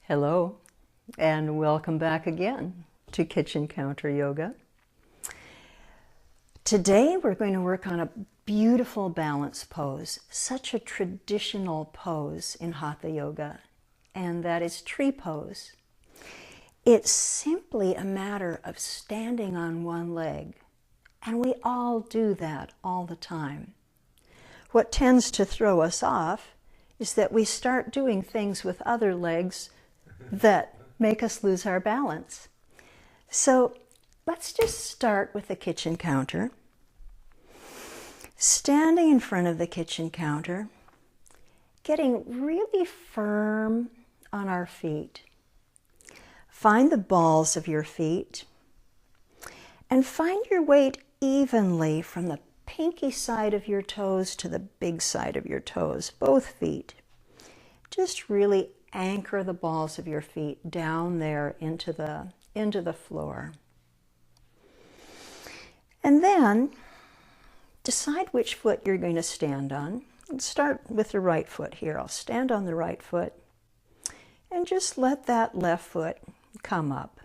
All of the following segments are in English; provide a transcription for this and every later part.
Hello, and welcome back again to Kitchen Counter Yoga. Today we're going to work on a beautiful balance pose, such a traditional pose in Hatha Yoga, and that is tree pose. It's simply a matter of standing on one leg, and we all do that all the time. What tends to throw us off is that we start doing things with other legs that make us lose our balance. So let's just start with the kitchen counter. Standing in front of the kitchen counter, getting really firm on our feet. Find the balls of your feet and find your weight evenly from the pinky side of your toes to the big side of your toes, both feet. Just really anchor the balls of your feet down there into the floor. And then decide which foot you're going to stand on. Let's start with the right foot here. I'll stand on the right foot and just let that left foot come up.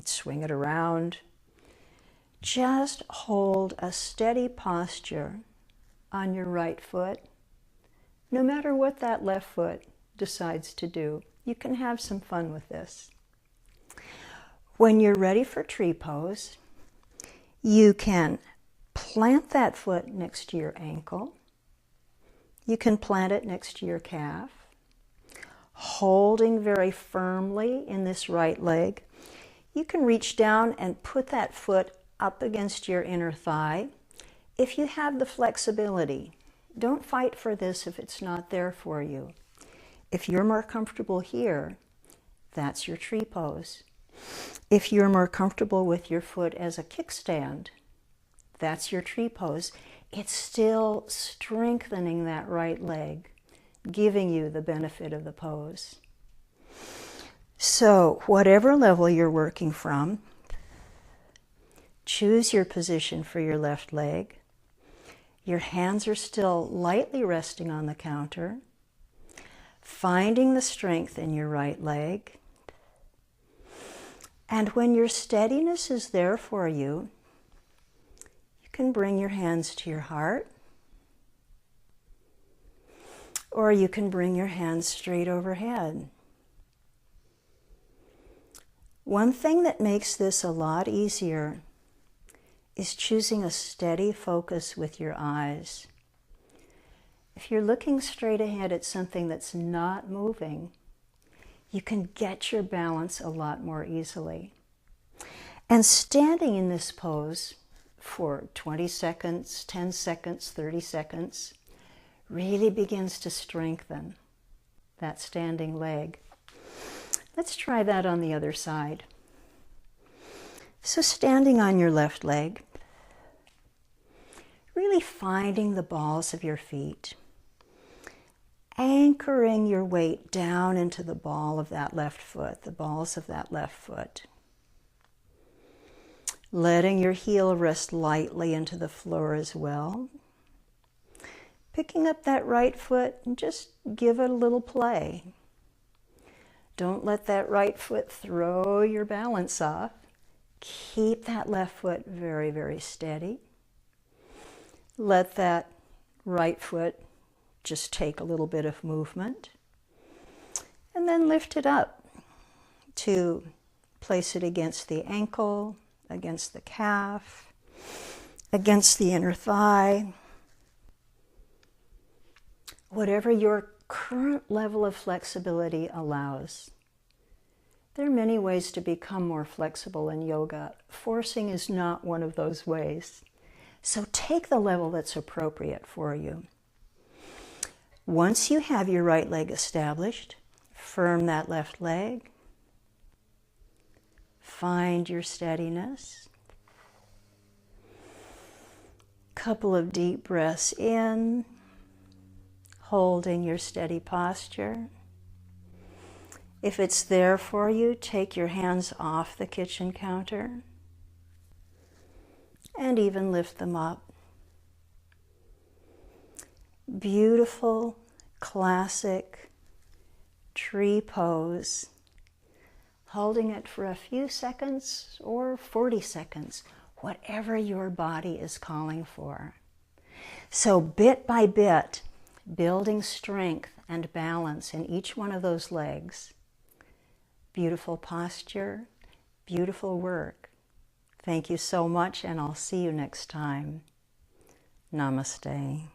Swing it around. Just hold a steady posture on your right foot. No matter what that left foot decides to do, you can have some fun with this. When you're ready for tree pose, you can plant that foot next to your ankle. You can plant it next to your calf, holding very firmly in this right leg. You can reach down and put that foot up against your inner thigh if you have the flexibility. Don't fight for this if it's not there for you. If you're more comfortable here, that's your tree pose. If you're more comfortable with your foot as a kickstand, that's your tree pose. It's still strengthening that right leg, giving you the benefit of the pose. So, whatever level you're working from, choose your position for your left leg. Your hands are still lightly resting on the counter, finding the strength in your right leg. And when your steadiness is there for you, you can bring your hands to your heart, or you can bring your hands straight overhead. One thing that makes this a lot easier is choosing a steady focus with your eyes. If you're looking straight ahead at something that's not moving, you can get your balance a lot more easily. And standing in this pose for 20 seconds, 10 seconds, 30 seconds, really begins to strengthen that standing leg. Let's try that on the other side. So standing on your left leg, really finding the balls of your feet, anchoring your weight down into the ball of that left foot, the balls of that left foot. Letting your heel rest lightly into the floor as well. Picking up that right foot and just give it a little play. Don't let that right foot throw your balance off. Keep that left foot very, very steady. Let that right foot just take a little bit of movement. And then lift it up to place it against the ankle, against the calf, against the inner thigh. Whatever your current level of flexibility allows. There are many ways to become more flexible in yoga. Forcing is not one of those ways. So take the level that's appropriate for you. Once you have your right leg established, firm that left leg. Find your steadiness. Couple of deep breaths in, holding your steady posture. If it's there for you, take your hands off the kitchen counter and even lift them up. Beautiful, classic tree pose holding it for a few seconds or 40 seconds, whatever your body is calling for. So bit by bit, building strength and balance in each one of those legs. Beautiful posture, beautiful work. Thank you so much, and I'll see you next time. Namaste.